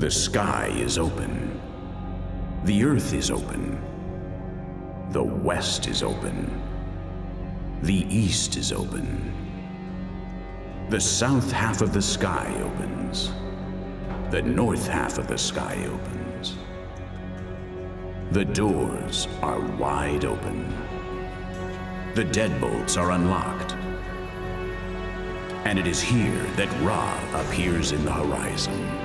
The sky is open. The earth is open. The west is open. The east is open. The south half of the sky opens. The north half of the sky opens. The doors are wide open. The deadbolts are unlocked. And it is here that Ra appears in the horizon.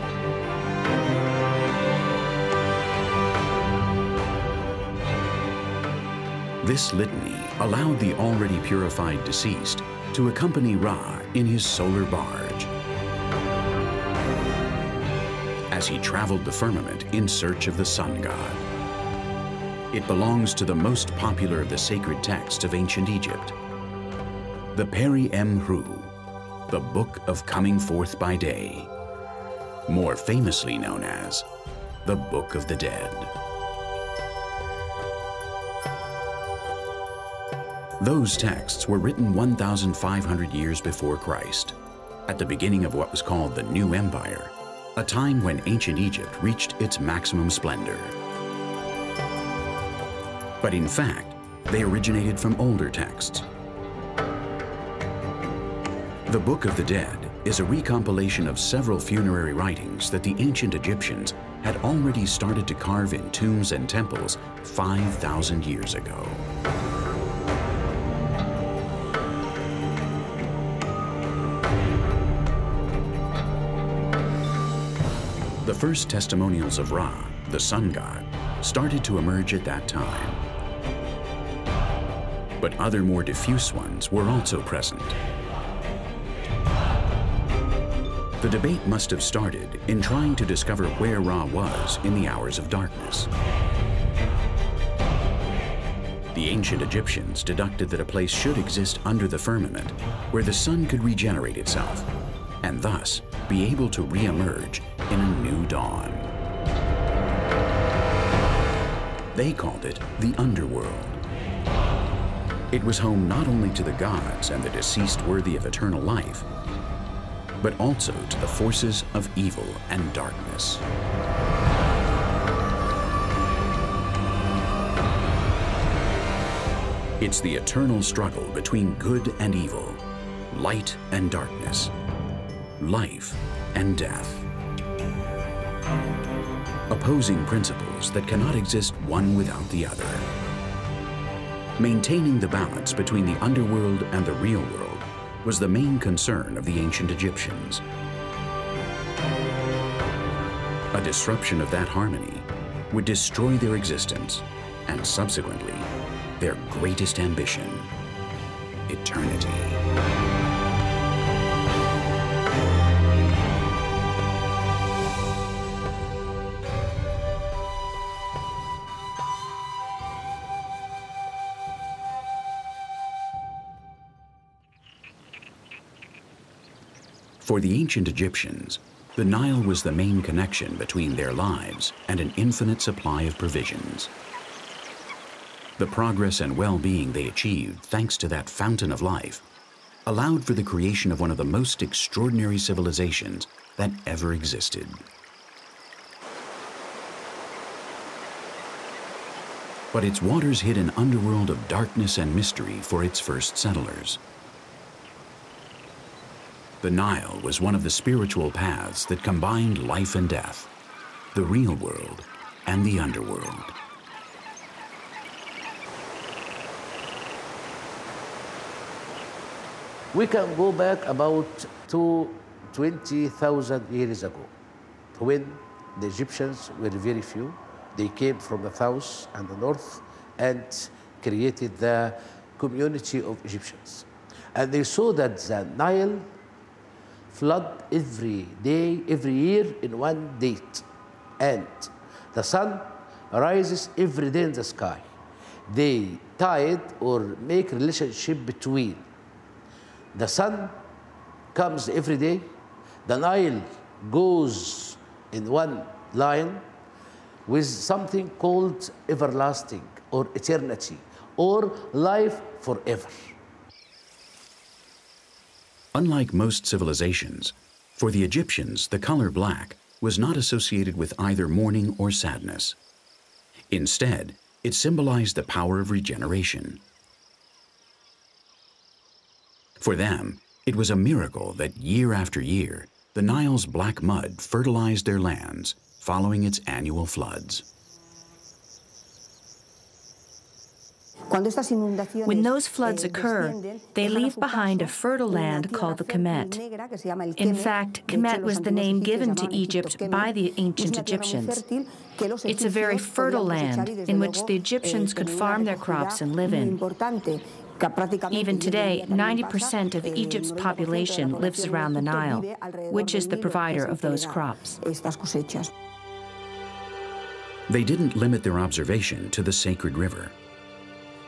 This litany allowed the already purified deceased to accompany Ra in his solar barge as he traveled the firmament in search of the sun god. It belongs to the most popular of the sacred texts of ancient Egypt, the Peri Emru, the Book of Coming Forth by Day, more famously known as the Book of the Dead. Those texts were written 1,500 years before Christ, at the beginning of what was called the New Empire, a time when ancient Egypt reached its maximum splendor. But in fact, they originated from older texts. The Book of the Dead is a recompilation of several funerary writings that the ancient Egyptians had already started to carve in tombs and temples 5,000 years ago. The first testimonials of Ra, the sun god, started to emerge at that time. But other more diffuse ones were also present. The debate must have started in trying to discover where Ra was in the hours of darkness. The ancient Egyptians deducted that a place should exist under the firmament where the sun could regenerate itself and thus be able to re-emerge in a new dawn. They called it the underworld. It was home not only to the gods and the deceased worthy of eternal life, but also to the forces of evil and darkness. It's the eternal struggle between good and evil, light and darkness, life and death. Opposing principles that cannot exist one without the other. Maintaining the balance between the underworld and the real world was the main concern of the ancient Egyptians. A disruption of that harmony would destroy their existence and subsequently their greatest ambition, eternity. For the ancient Egyptians, the Nile was the main connection between their lives and an infinite supply of provisions. The progress and well-being they achieved thanks to that fountain of life allowed for the creation of one of the most extraordinary civilizations that ever existed. But its waters hid an underworld of darkness and mystery for its first settlers. The Nile was one of the spiritual paths that combined life and death, the real world and the underworld. We can go back about to 20,000 years ago, when the Egyptians were very few. They came from the south and the north and created the community of Egyptians. And they saw that the Nile flood every day, every year in one date. And the sun rises every day in the sky. They tied or make relationship between the sun comes every day, the Nile goes in one line with something called everlasting or eternity or life forever. Unlike most civilizations, for the Egyptians, the color black was not associated with either mourning or sadness. Instead, it symbolized the power of regeneration. For them, it was a miracle that year after year, the Nile's black mud fertilized their lands, following its annual floods. When those floods occur, they leave behind a fertile land called the Kemet. In fact, Kemet was the name given to Egypt by the ancient Egyptians. It's a very fertile land in which the Egyptians could farm their crops and live in. Even today, 90% of Egypt's population lives around the Nile, which is the provider of those crops. They didn't limit their observation to the sacred river.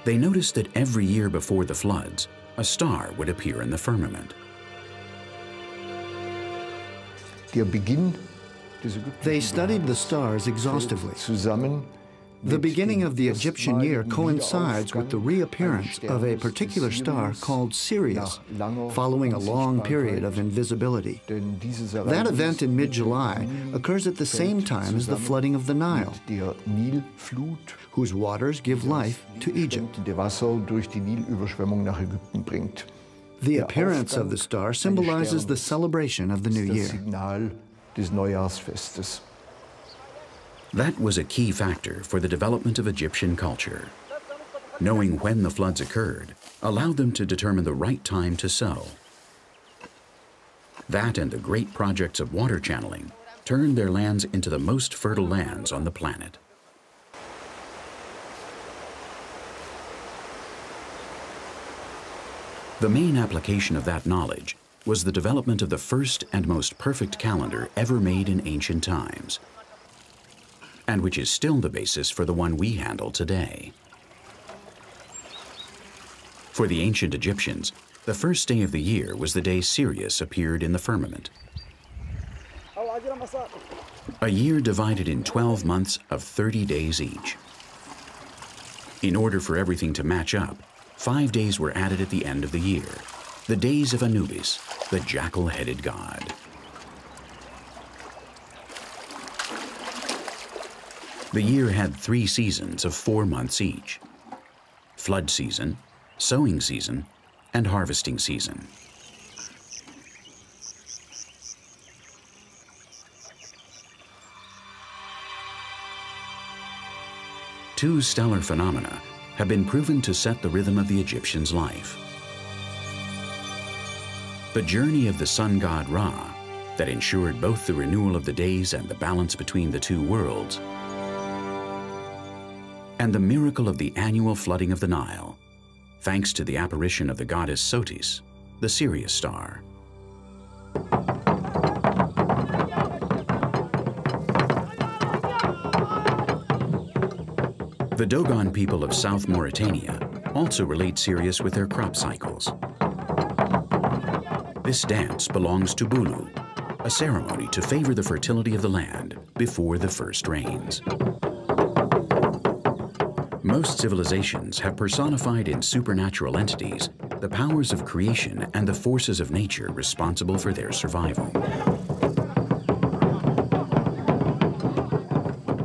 They noticed that every year before the floods, a star would appear in the firmament. They studied the stars exhaustively. The beginning of the Egyptian year coincides with the reappearance of a particular star called Sirius, following a long period of invisibility. That event in mid-July occurs at the same time as the flooding of the Nile, whose waters give life to Egypt. The appearance of the star symbolizes the celebration of the new year. That was a key factor for the development of Egyptian culture. Knowing when the floods occurred allowed them to determine the right time to sow. That and the great projects of water channeling turned their lands into the most fertile lands on the planet. The main application of that knowledge was the development of the first and most perfect calendar ever made in ancient times, and which is still the basis for the one we handle today. For the ancient Egyptians, the first day of the year was the day Sirius appeared in the firmament. A year divided in 12 months of 30 days each. In order for everything to match up, 5 days were added at the end of the year, the days of Anubis, the jackal-headed god. The year had 3 seasons of 4 months each: flood season, sowing season, and harvesting season. Two stellar phenomena have been proven to set the rhythm of the Egyptians' life. The journey of the sun god Ra, that ensured both the renewal of the days and the balance between the two worlds, and the miracle of the annual flooding of the Nile, thanks to the apparition of the goddess Sotis, the Sirius star. The Dogon people of South Mauritania also relate Sirius with their crop cycles. This dance belongs to Bulu, a ceremony to favor the fertility of the land before the first rains. Most civilizations have personified in supernatural entities the powers of creation and the forces of nature responsible for their survival.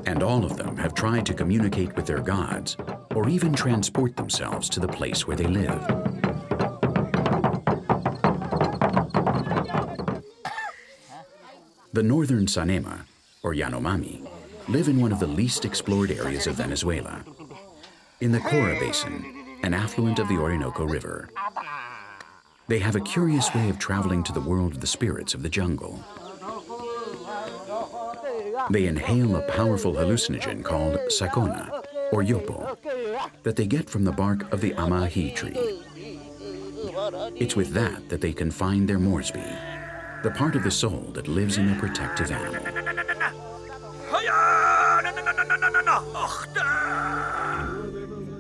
And all of them have tried to communicate with their gods or even transport themselves to the place where they live. The northern Sanema, or Yanomami, live in one of the least explored areas of Venezuela, in the Cora Basin, an affluent of the Orinoco River. They have a curious way of traveling to the world of the spirits of the jungle. They inhale a powerful hallucinogen called sakona, or yopo, that they get from the bark of the amahi tree. It's with that they can find their morsby, the part of the soul that lives in a protective animal.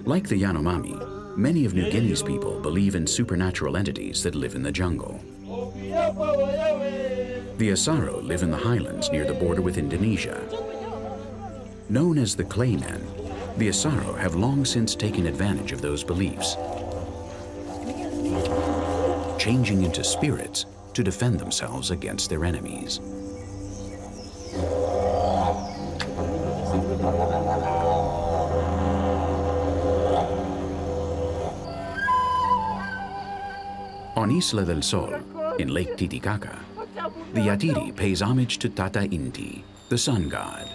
Like the Yanomami, many of New Guinea's people believe in supernatural entities that live in the jungle. The Asaro live in the highlands near the border with Indonesia. Known as the Clay Men, the Asaro have long since taken advantage of those beliefs, changing into spirits to defend themselves against their enemies. On Isla del Sol, in Lake Titicaca, the Yatiri pays homage to Tata Inti, the sun god.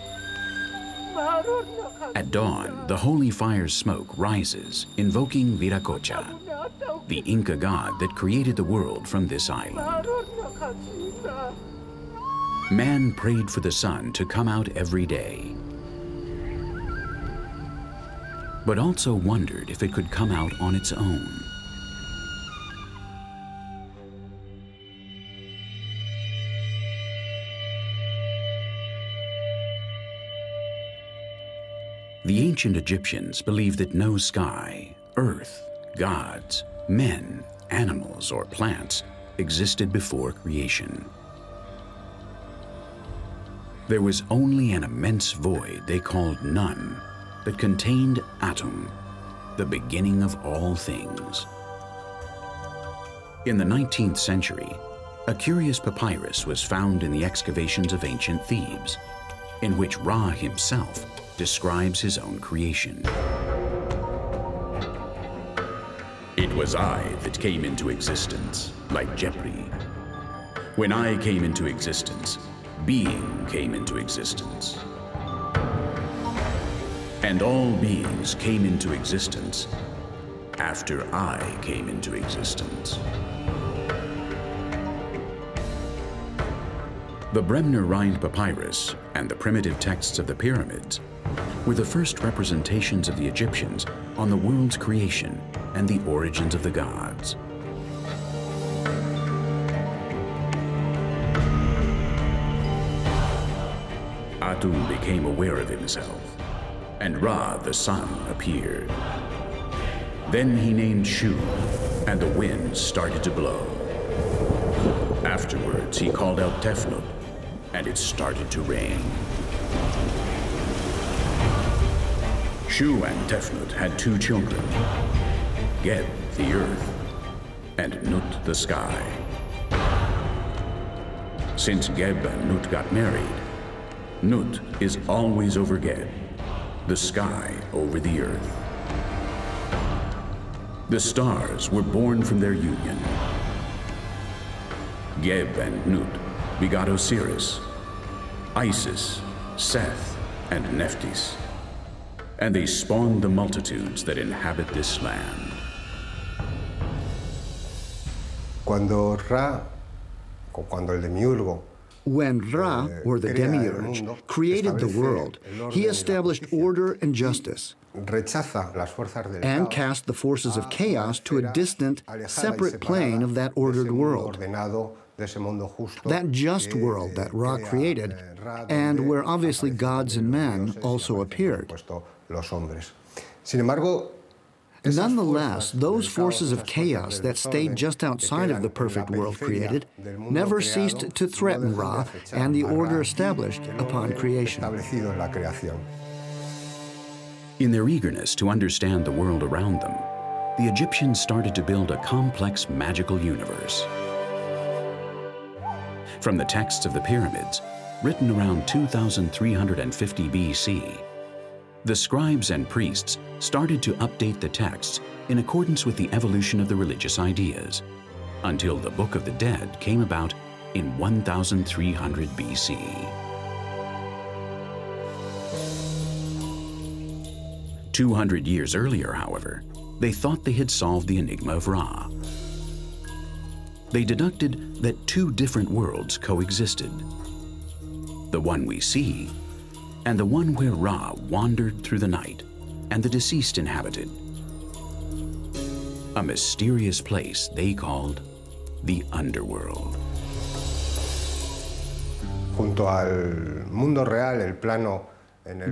At dawn, the holy fire's smoke rises, invoking Viracocha, the Inca god that created the world from this island. Man prayed for the sun to come out every day, but also wondered if it could come out on its own. The ancient Egyptians believed that no sky, earth, gods, men, animals, or plants existed before creation. There was only an immense void they called none that contained Atum, the beginning of all things. In the 19th century, a curious papyrus was found in the excavations of ancient Thebes, in which Ra himself describes his own creation. It was I that came into existence, like Jepri. When I came into existence, being came into existence. And all beings came into existence after I came into existence. The Bremner Rind Papyrus and the primitive texts of the pyramids were the first representations of the Egyptians on the world's creation and the origins of the gods. Atum became aware of himself, and Ra, the sun, appeared. Then he named Shu, and the winds started to blow. Afterwards, he called out Tefnut, and it started to rain. Shu and Tefnut had two children, Geb, the earth, and Nut, the sky. Since Geb and Nut got married, Nut is always over Geb, the sky over the earth. The stars were born from their union. Geb and Nut begot Osiris, Isis, Seth, and Nephthys, and they spawned the multitudes that inhabit this land. When Ra, or the demiurge, created the world, he established order and justice, and cast the forces of chaos to a distant, separate plane of that ordered world. That just world that Ra created, and where obviously gods and men also appeared. Nonetheless, those forces of chaos that stayed just outside of the perfect world created never ceased to threaten Ra and the order established upon creation. In their eagerness to understand the world around them, the Egyptians started to build a complex magical universe. From the texts of the pyramids, written around 2350 BC, the scribes and priests started to update the texts in accordance with the evolution of the religious ideas, until the Book of the Dead came about in 1300 BC. "200 years earlier, however, they thought they had solved the enigma of Ra. They deducted that two different worlds coexisted, the one we see and the one where Ra wandered through the night and the deceased inhabited, a mysterious place they called the underworld.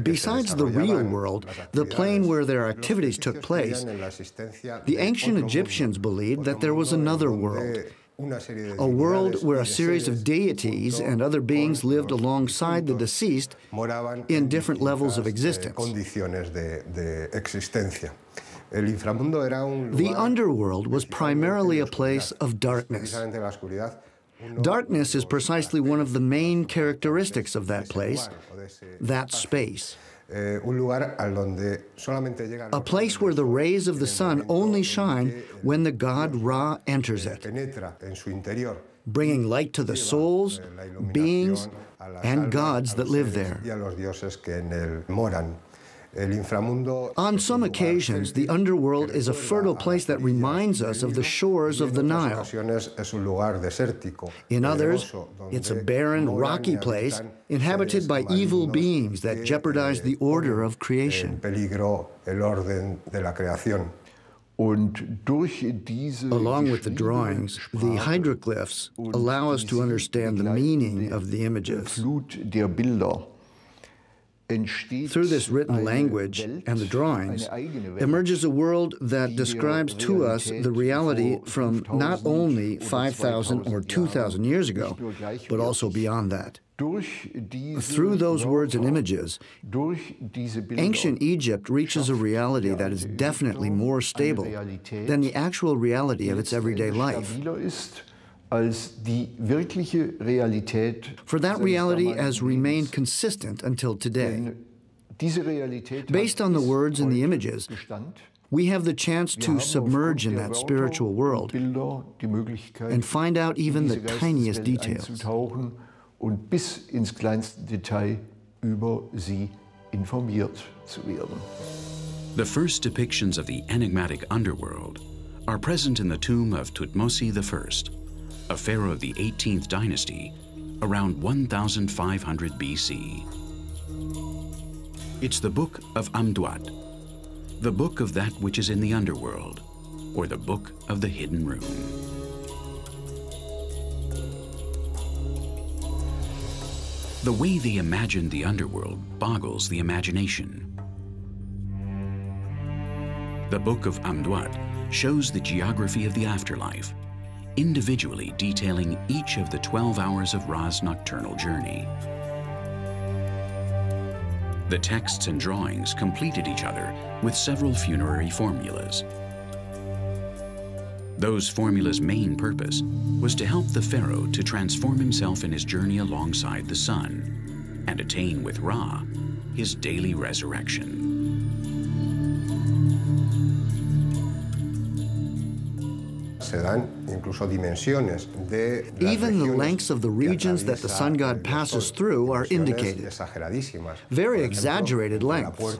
Besides the real world, the plane where their activities took place, the ancient Egyptians believed that there was another world, a world where a series of deities and other beings lived alongside the deceased in different levels of existence. The underworld was primarily a place of darkness. Darkness is precisely one of the main characteristics of that place, that space. a place where the rays of the sun only shine when the god Ra enters it, bringing light to the souls, beings, and gods that live there. On some occasions, the underworld is a fertile place that reminds us of the shores of the Nile. In others, it's a barren, rocky place inhabited by evil beings that jeopardize the order of creation. Along with the drawings, the hieroglyphs allow us to understand the meaning of the images. Through this written language and the drawings emerges a world that describes to us the reality from not only 5,000 or 2,000 years ago, but also beyond that. Through those words and images, ancient Egypt reaches a reality that is definitely more stable than the actual reality of its everyday life. For that reality has remained consistent until today. Based on the words and the images, we have the chance to submerge in that spiritual world and find out even the tiniest details. The first depictions of the enigmatic underworld are present in the tomb of Thutmose I, a pharaoh of the 18th dynasty, around 1500 BC. It's the Book of Amduat, the book of that which is in the underworld, or the book of the hidden room. The way they imagined the underworld boggles the imagination. The Book of Amduat shows the geography of the afterlife, individually detailing each of the 12 hours of Ra's nocturnal journey. The texts and drawings completed each other with several funerary formulas. Those formulas' main purpose was to help the pharaoh to transform himself in his journey alongside the sun and attain with Ra his daily resurrection. Even the lengths of the regions that the sun god passes through are indicated. Very exaggerated lengths.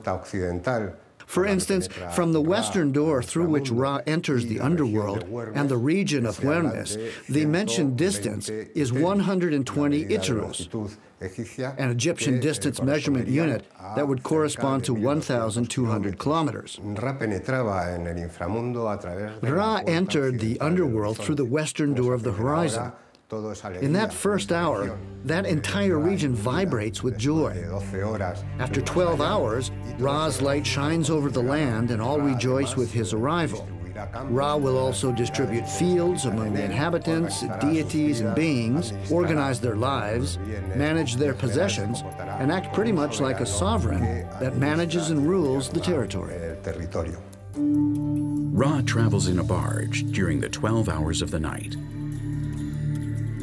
For instance, from the western door through which Ra enters the underworld and the region of Hermes, the mentioned distance is 120 iterus, an Egyptian distance measurement unit that would correspond to 1,200 kilometers. Ra entered the underworld through the western door of the horizon. In that first hour, that entire region vibrates with joy. After 12 hours, Ra's light shines over the land and all rejoice with his arrival. Ra will also distribute fields among the inhabitants, deities, and beings, organize their lives, manage their possessions, and act pretty much like a sovereign that manages and rules the territory. Ra travels in a barge during the 12 hours of the night.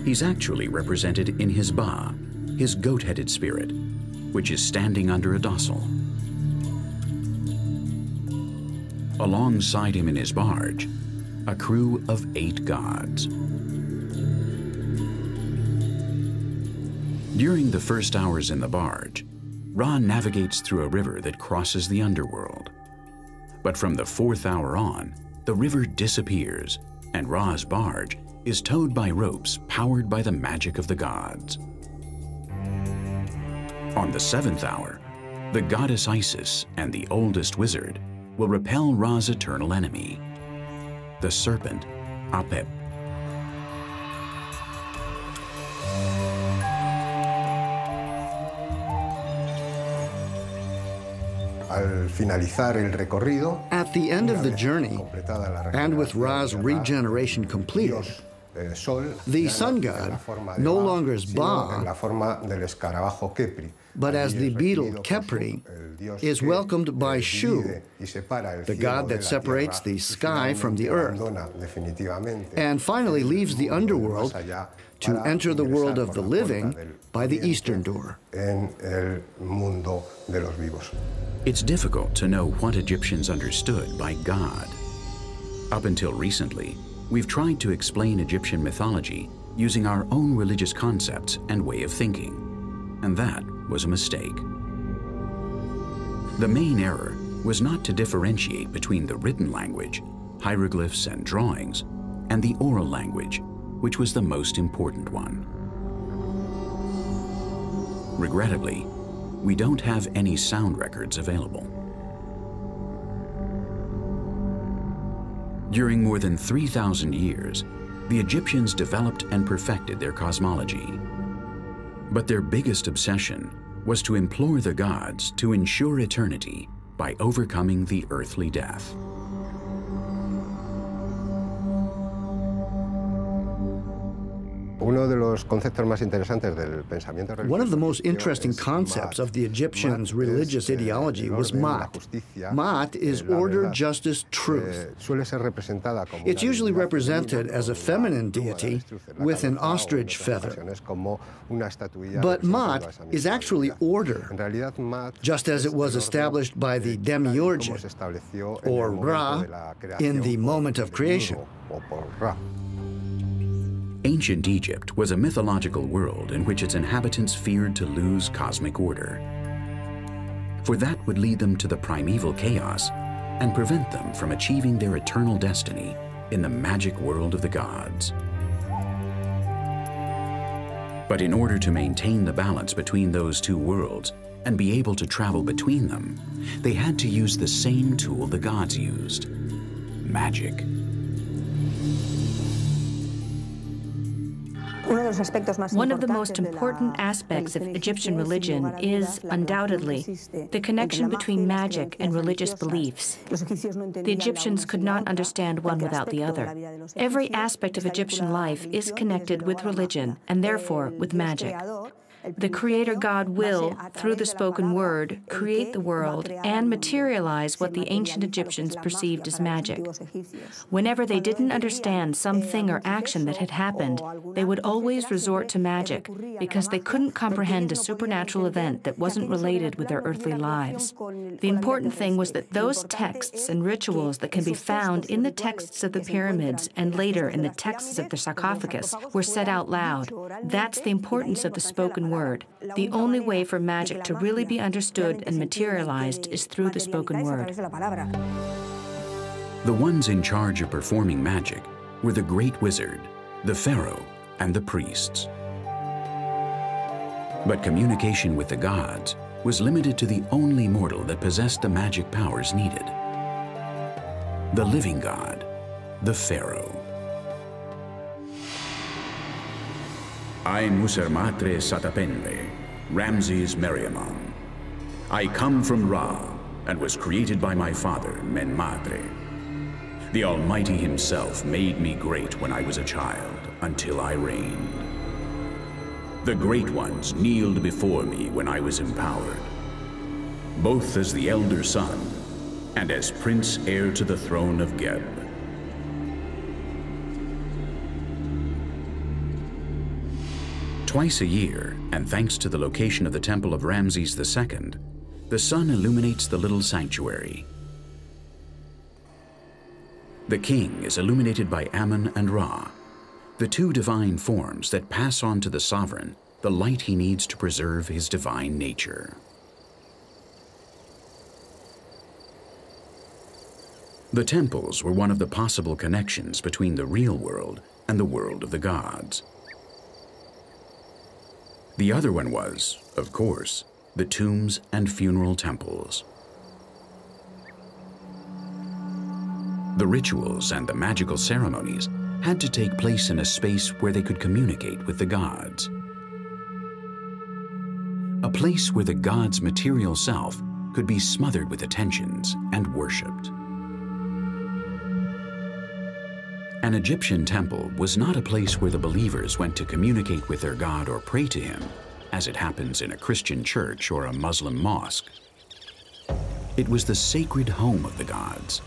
He's actually represented in his Ba, his goat-headed spirit, which is standing under a dossal. Alongside him in his barge, a crew of 8 gods. During the first hours in the barge, Ra navigates through a river that crosses the underworld. But from the 4th hour on, the river disappears, and Ra's barge is towed by ropes powered by the magic of the gods. On the 7th hour, the goddess Isis and the oldest wizard will repel Ra's eternal enemy, the serpent Apep. At the end of the journey, and with Ra's regeneration completed, the sun god, no longer as Ba, but as the beetle Khepri, is welcomed by Shu, the god that separates the sky from the earth, and finally leaves the underworld to enter the world of the living by the eastern door. It's difficult to know what Egyptians understood by God. Up until recently, we've tried to explain Egyptian mythology using our own religious concepts and way of thinking, and that was a mistake. The main error was not to differentiate between the written language, hieroglyphs and drawings, and the oral language, which was the most important one. Regrettably, we don't have any sound records available. During more than 3,000 years, the Egyptians developed and perfected their cosmology. But their biggest obsession was to implore the gods to ensure eternity by overcoming the earthly death. One of the most interesting concepts of the Egyptians' religious ideology was Mat. Mat is order, justice, truth. It's usually represented as a feminine deity with an ostrich feather. But Mat is actually order, just as it was established by the demiurge, or Ra, in the moment of creation. Ancient Egypt was a mythological world in which its inhabitants feared to lose cosmic order. For that would lead them to the primeval chaos and prevent them from achieving their eternal destiny in the magic world of the gods. But in order to maintain the balance between those two worlds and be able to travel between them, they had to use the same tool the gods used: magic. One of the most important aspects of Egyptian religion is, undoubtedly, the connection between magic and religious beliefs. The Egyptians could not understand one without the other. Every aspect of Egyptian life is connected with religion and therefore with magic. The Creator God will, through the spoken word, create the world and materialize what the ancient Egyptians perceived as magic. Whenever they didn't understand something or action that had happened, they would always resort to magic because they couldn't comprehend a supernatural event that wasn't related with their earthly lives. The important thing was that those texts and rituals that can be found in the texts of the pyramids and later in the texts of the sarcophagus were said out loud. That's the importance of the spoken word. The only way for magic to really be understood and materialized is through the spoken word. The ones in charge of performing magic were the great wizard, the pharaoh, and the priests. But communication with the gods was limited to the only mortal that possessed the magic powers needed: the living god, the pharaoh. I Musermatre Satapende, Ramses Meriamun. I come from Ra and was created by my father, Menmatre. The Almighty himself made me great when I was a child, until I reigned. The great ones kneeled before me when I was empowered, both as the elder son and as prince heir to the throne of Geb. Twice a year, and thanks to the location of the temple of Ramses II, the sun illuminates the little sanctuary. The king is illuminated by Amun and Ra, the two divine forms that pass on to the sovereign the light he needs to preserve his divine nature. The temples were one of the possible connections between the real world and the world of the gods. The other one was, of course, the tombs and funeral temples. The rituals and the magical ceremonies had to take place in a space where they could communicate with the gods. A place where the god's material self could be smothered with attentions and worshipped. An Egyptian temple was not a place where the believers went to communicate with their God or pray to him, as it happens in a Christian church or a Muslim mosque. It was the sacred home of the gods.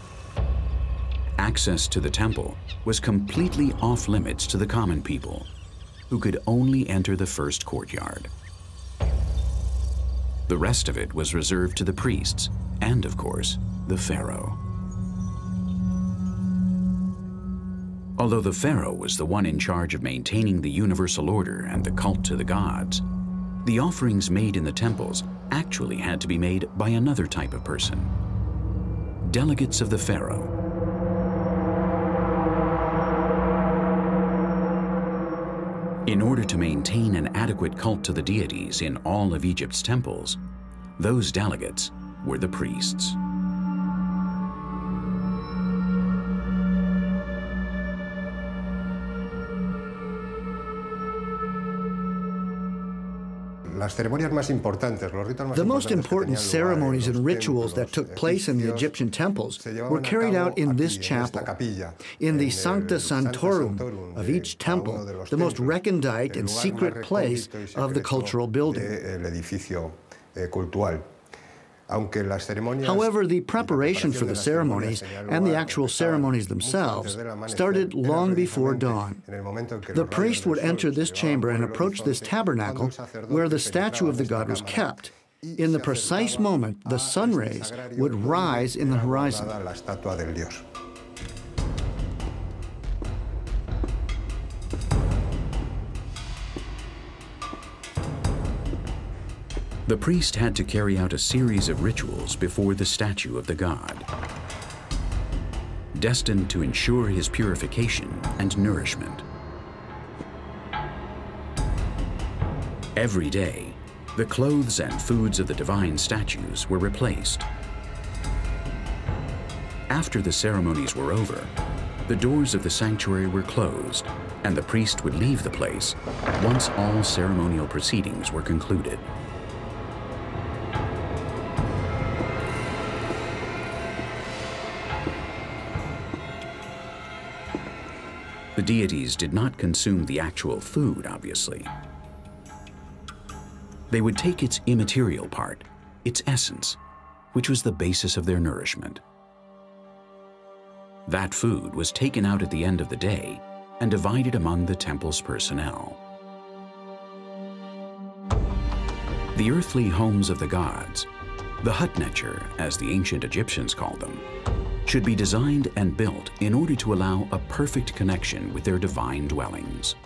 Access to the temple was completely off limits to the common people, who could only enter the first courtyard. The rest of it was reserved to the priests and, of course, the pharaoh. Although the pharaoh was the one in charge of maintaining the universal order and the cult to the gods, the offerings made in the temples actually had to be made by another type of person: delegates of the pharaoh. In order to maintain an adequate cult to the deities in all of Egypt's temples, those delegates were the priests. The most important ceremonies and rituals that took place in the Egyptian temples were carried out in this chapel. In the Sancta Sanctorum of each temple, the most recondite and secret place of the cultural building. However, the preparation for the ceremonies and the actual ceremonies themselves started long before dawn. The priest would enter this chamber and approach this tabernacle where the statue of the god was kept. In the precise moment, the sun rays would rise in the horizon. The priest had to carry out a series of rituals before the statue of the god, destined to ensure his purification and nourishment. Every day, the clothes and foods of the divine statues were replaced. After the ceremonies were over, the doors of the sanctuary were closed, and the priest would leave the place once all ceremonial proceedings were concluded. The deities did not consume the actual food, obviously. They would take its immaterial part, its essence, which was the basis of their nourishment. That food was taken out at the end of the day and divided among the temple's personnel. The earthly homes of the gods, the hutnecher, as the ancient Egyptians called them, should be designed and built in order to allow a perfect connection with their divine dwellings.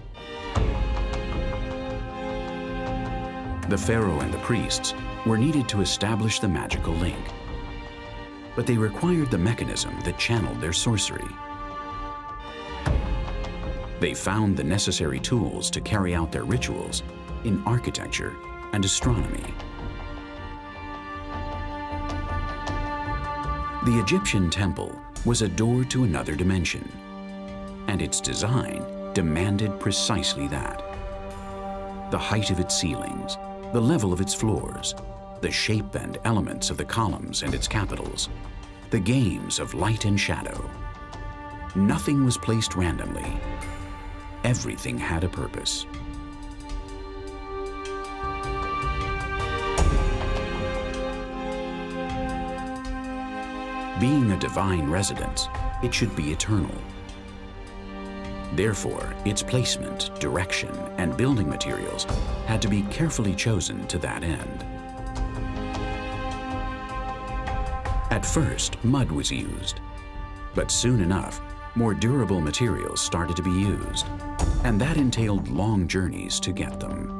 The pharaoh and the priests were needed to establish the magical link, but they required the mechanism that channeled their sorcery. They found the necessary tools to carry out their rituals in architecture and astronomy. The Egyptian temple was a door to another dimension, and its design demanded precisely that. The height of its ceilings, the level of its floors, the shape and elements of the columns and its capitals, the games of light and shadow. Nothing was placed randomly. Everything had a purpose. Being a divine residence, it should be eternal. Therefore, its placement, direction, and building materials had to be carefully chosen to that end. At first, mud was used, but soon enough, more durable materials started to be used, and that entailed long journeys to get them.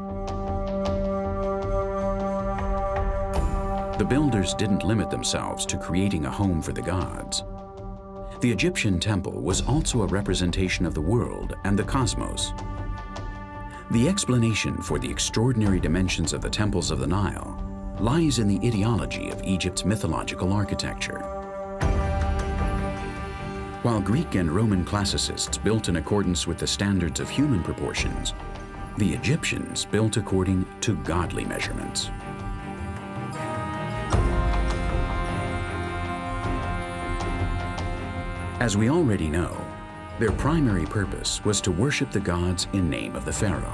The builders didn't limit themselves to creating a home for the gods. The Egyptian temple was also a representation of the world and the cosmos. The explanation for the extraordinary dimensions of the temples of the Nile lies in the ideology of Egypt's mythological architecture. While Greek and Roman classicists built in accordance with the standards of human proportions, the Egyptians built according to godly measurements. As we already know, their primary purpose was to worship the gods in name of the pharaoh,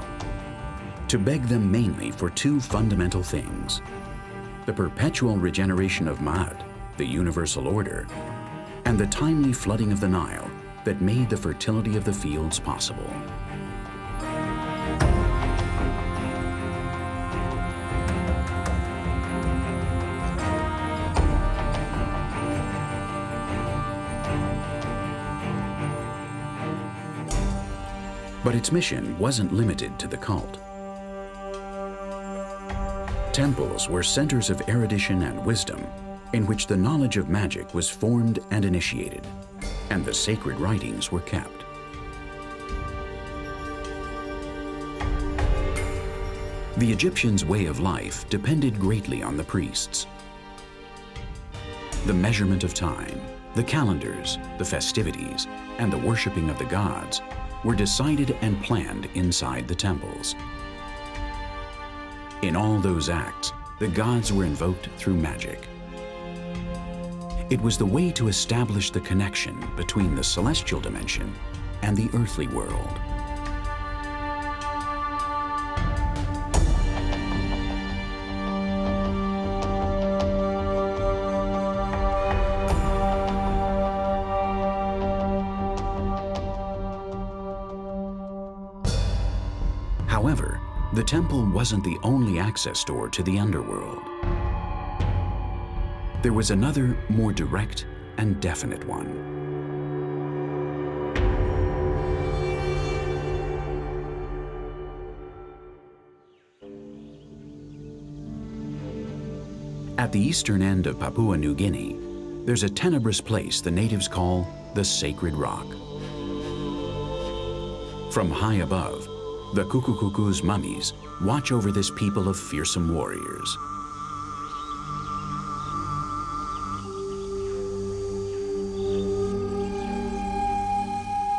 to beg them mainly for two fundamental things: the perpetual regeneration of Ma'at, the universal order, and the timely flooding of the Nile that made the fertility of the fields possible. But its mission wasn't limited to the cult. Temples were centers of erudition and wisdom in which the knowledge of magic was formed and initiated, and the sacred writings were kept. The Egyptians' way of life depended greatly on the priests. The measurement of time, the calendars, the festivities, and the worshiping of the gods were decided and planned inside the temples. In all those acts, the gods were invoked through magic. It was the way to establish the connection between the celestial dimension and the earthly world. However, the temple wasn't the only access door to the underworld. There was another, more direct and definite one. At the eastern end of Papua New Guinea, there's a tenebrous place the natives call the Sacred Rock. From high above, the Kukukuku's mummies watch over this people of fearsome warriors.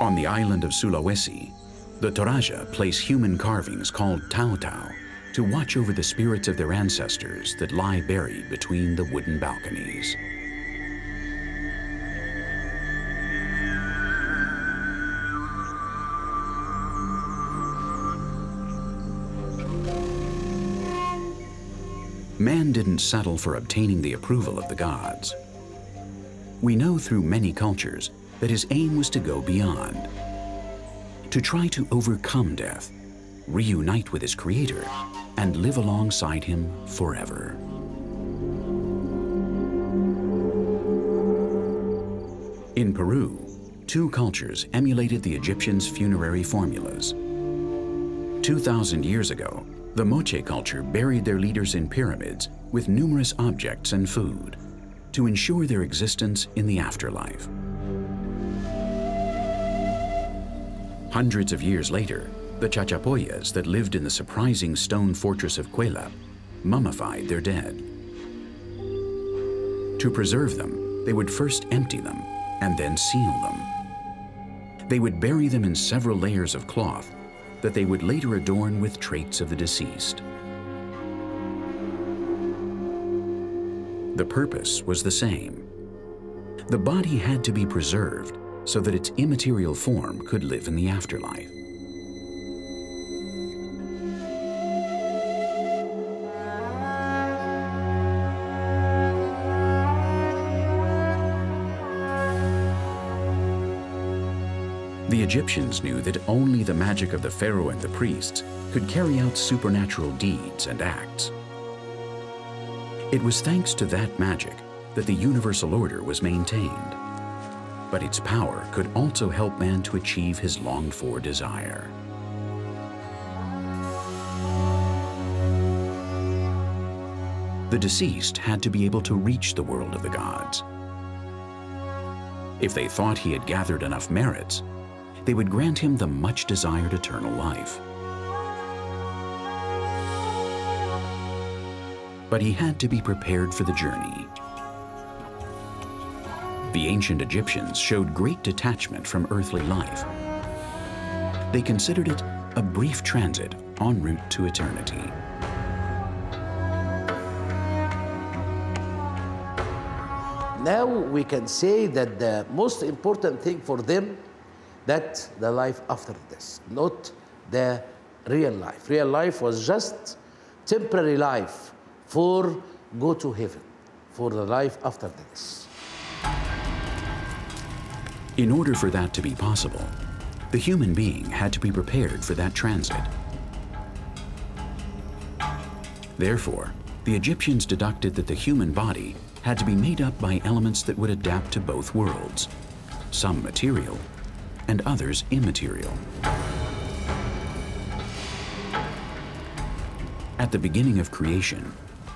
On the island of Sulawesi, the Toraja place human carvings called tau-tau to watch over the spirits of their ancestors that lie buried between the wooden balconies. Man didn't settle for obtaining the approval of the gods. We know through many cultures that his aim was to go beyond, to try to overcome death, reunite with his creator, and live alongside him forever. In Peru, two cultures emulated the Egyptians' funerary formulas. 2,000 years ago, the Moche culture buried their leaders in pyramids with numerous objects and food to ensure their existence in the afterlife. Hundreds of years later, the Chachapoyas that lived in the surprising stone fortress of Cuelap mummified their dead. To preserve them, they would first empty them and then seal them. They would bury them in several layers of cloth that they would later adorn with traits of the deceased. The purpose was the same. The body had to be preserved so that its immaterial form could live in the afterlife. The Egyptians knew that only the magic of the pharaoh and the priests could carry out supernatural deeds and acts. It was thanks to that magic that the universal order was maintained. But its power could also help man to achieve his longed-for desire. The deceased had to be able to reach the world of the gods. If they thought he had gathered enough merits, they would grant him the much-desired eternal life. But he had to be prepared for the journey. The ancient Egyptians showed great detachment from earthly life. They considered it a brief transit en route to eternity. Now we can say that the most important thing for them, that's the life after this, not the real life. Real life was just temporary life for go to heaven, for the life after this. In order for that to be possible, the human being had to be prepared for that transit. Therefore, the Egyptians deducted that the human body had to be made up by elements that would adapt to both worlds, some material and others immaterial. At the beginning of creation,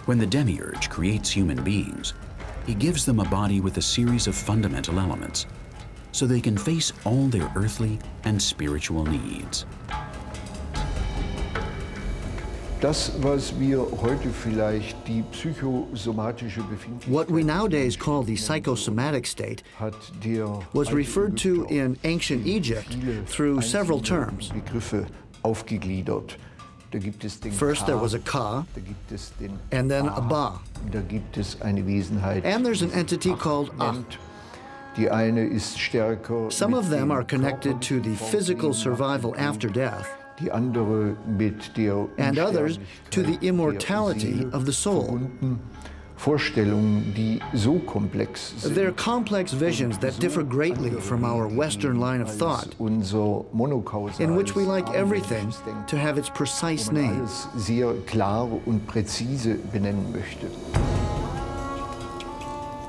when the demiurge creates human beings, he gives them a body with a series of fundamental elements, so they can face all their earthly and spiritual needs. What we nowadays call the psychosomatic state was referred to in ancient Egypt through several terms. First there was a Ka, and then a Ba, and there's an entity called Ach. Some of them are connected to the physical survival after death, and others to the immortality of the soul. They're complex visions that differ greatly from our Western line of thought, in which we like everything to have its precise name.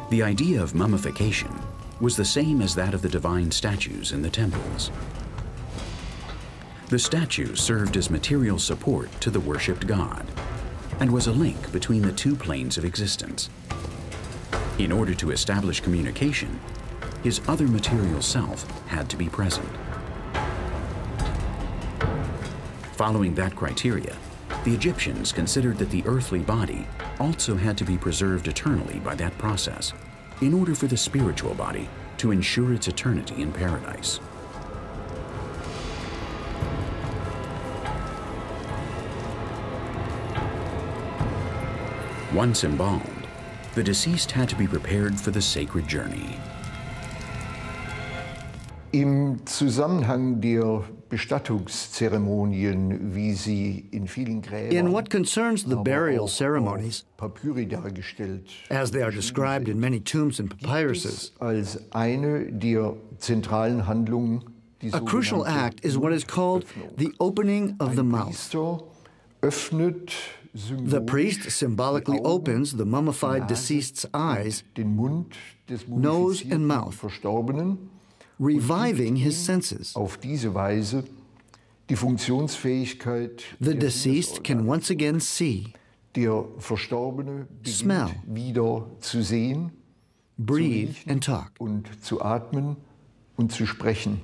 The idea of mummification was the same as that of the divine statues in the temples. The statues served as material support to the worshipped god and was a link between the two planes of existence. In order to establish communication, his other material self had to be present. Following that criteria, the Egyptians considered that the earthly body also had to be preserved eternally by that process in order for the spiritual body to ensure its eternity in paradise. Once embalmed, the deceased had to be prepared for the sacred journey. Im Zusammenhang der Bestattungszeremonien, wie sie in vielen Gräbern, in what concerns the burial ceremonies, Papyri dargestellt, as they are described in many tombs and papyruses, als eine der zentralen Handlungen die a crucial act is what is called the opening of the mouth. Öffnet The priest symbolically opens the mummified deceased's eyes, den Mund des nose and mouth, Verstorbenen, reviving his senses. auf diese Weise die Funktionsfähigkeit The der deceased can once again see, Der Verstorbene smell, beginnt wieder zu sehen, breathe and talk. und zu atmen und zu sprechen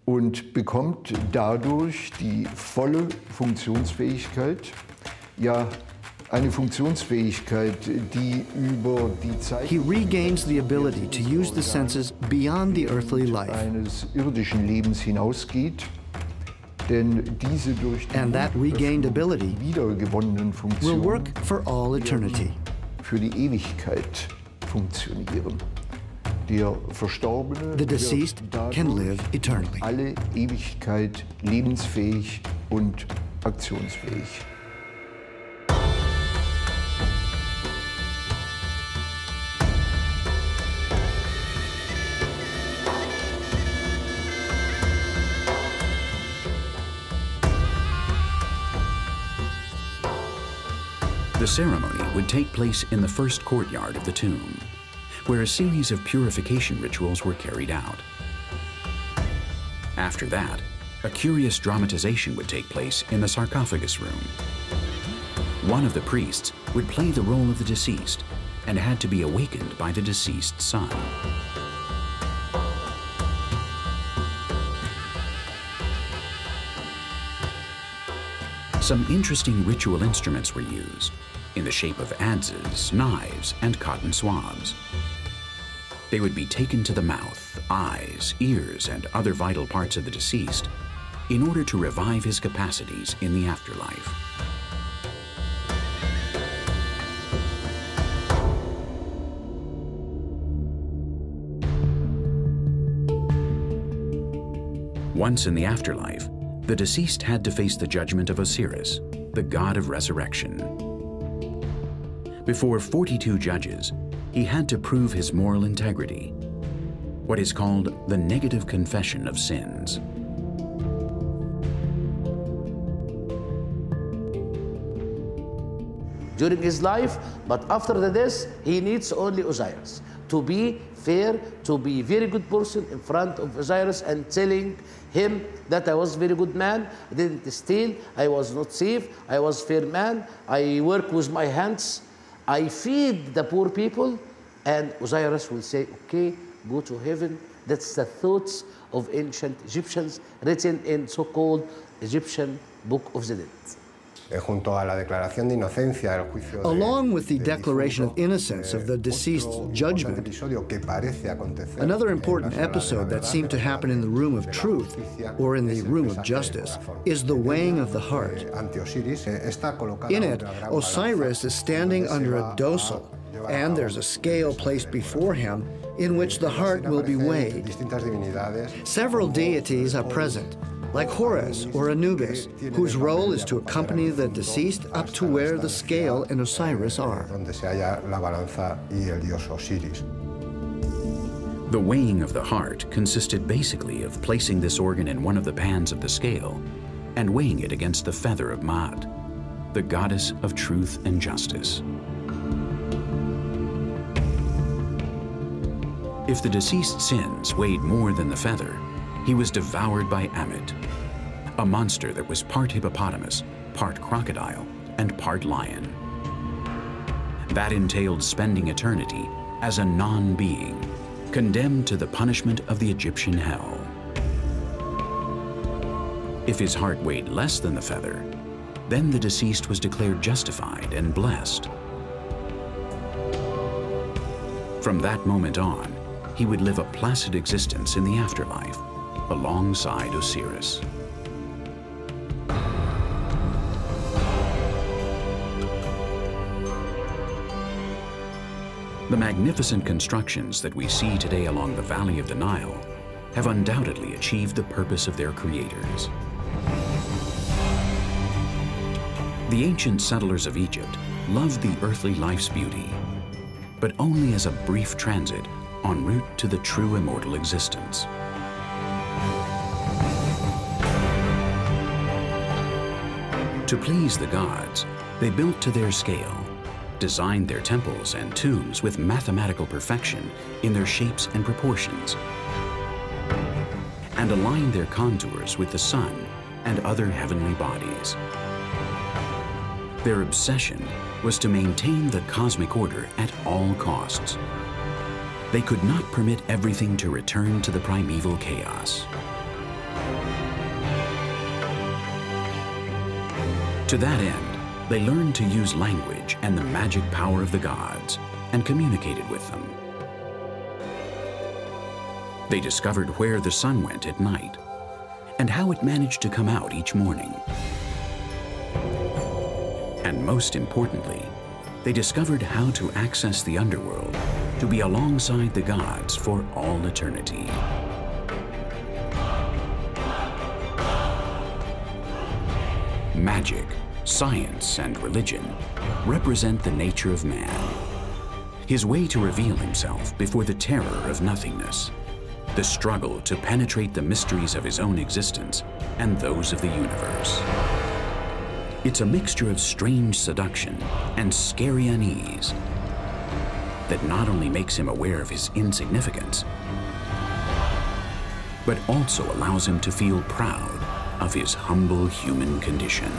und bekommt dadurch die volle Funktionsfähigkeit, ja eine Funktionsfähigkeit, die über die Zeit He regains the ability to use the senses beyond the earthly life, eines irdischen Lebens hinausgeht, denn diese durch die and that regained ability wiedergewonnenen will Funktionen work for all eternity. für die Ewigkeit funktionieren. Der Verstorbene The deceased wird can dadurch live eternally. alle Ewigkeit lebensfähig und aktionsfähig. The ceremony would take place in the first courtyard of the tomb, where a series of purification rituals were carried out. After that, a curious dramatization would take place in the sarcophagus room. One of the priests would play the role of the deceased and had to be awakened by the deceased's son. Some interesting ritual instruments were used in the shape of adzes, knives, and cotton swabs. They would be taken to the mouth, eyes, ears, and other vital parts of the deceased in order to revive his capacities in the afterlife. Once in the afterlife, the deceased had to face the judgment of Osiris, the god of resurrection. Before 42 judges, he had to prove his moral integrity, what is called the negative confession of sins. during his life, but after the death, he needs only Osiris to be fair, to be very good person in front of Osiris and telling him that I was very good man, I didn't steal, I was not thief, I was fair man, I work with my hands, I feed the poor people, and Osiris will say, okay, go to heaven. That's the thoughts of ancient Egyptians written in so-called Egyptian Book of the Dead. Along with the declaration of innocence of the deceased's judgment, another important episode that seemed to happen in the room of truth, or in the room of justice, is the weighing of the heart. In it, Osiris is standing under a dosel, and there's a scale placed before him in which the heart will be weighed. Several deities are present, like Horus or Anubis, whose role is to accompany the deceased up to where the scale and Osiris are. The weighing of the heart consisted basically of placing this organ in one of the pans of the scale and weighing it against the feather of Maat, the goddess of truth and justice. If the deceased's sins weighed more than the feather, he was devoured by Ammit, a monster that was part hippopotamus, part crocodile, and part lion. That entailed spending eternity as a non-being, condemned to the punishment of the Egyptian hell. If his heart weighed less than the feather, then the deceased was declared justified and blessed. From that moment on, he would live a placid existence in the afterlife, alongside Osiris. The magnificent constructions that we see today along the valley of the Nile have undoubtedly achieved the purpose of their creators. The ancient settlers of Egypt loved the earthly life's beauty, but only as a brief transit en route to the true immortal existence. To please the gods, they built to their scale, designed their temples and tombs with mathematical perfection in their shapes and proportions, and aligned their contours with the sun and other heavenly bodies. Their obsession was to maintain the cosmic order at all costs. They could not permit everything to return to the primeval chaos. To that end, they learned to use language and the magic power of the gods and communicated with them. They discovered where the sun went at night and how it managed to come out each morning. And most importantly, they discovered how to access the underworld to be alongside the gods for all eternity. Magic, science, and religion represent the nature of man, his way to reveal himself before the terror of nothingness, the struggle to penetrate the mysteries of his own existence and those of the universe. It's a mixture of strange seduction and scary unease that not only makes him aware of his insignificance, but also allows him to feel proud of his humble human condition.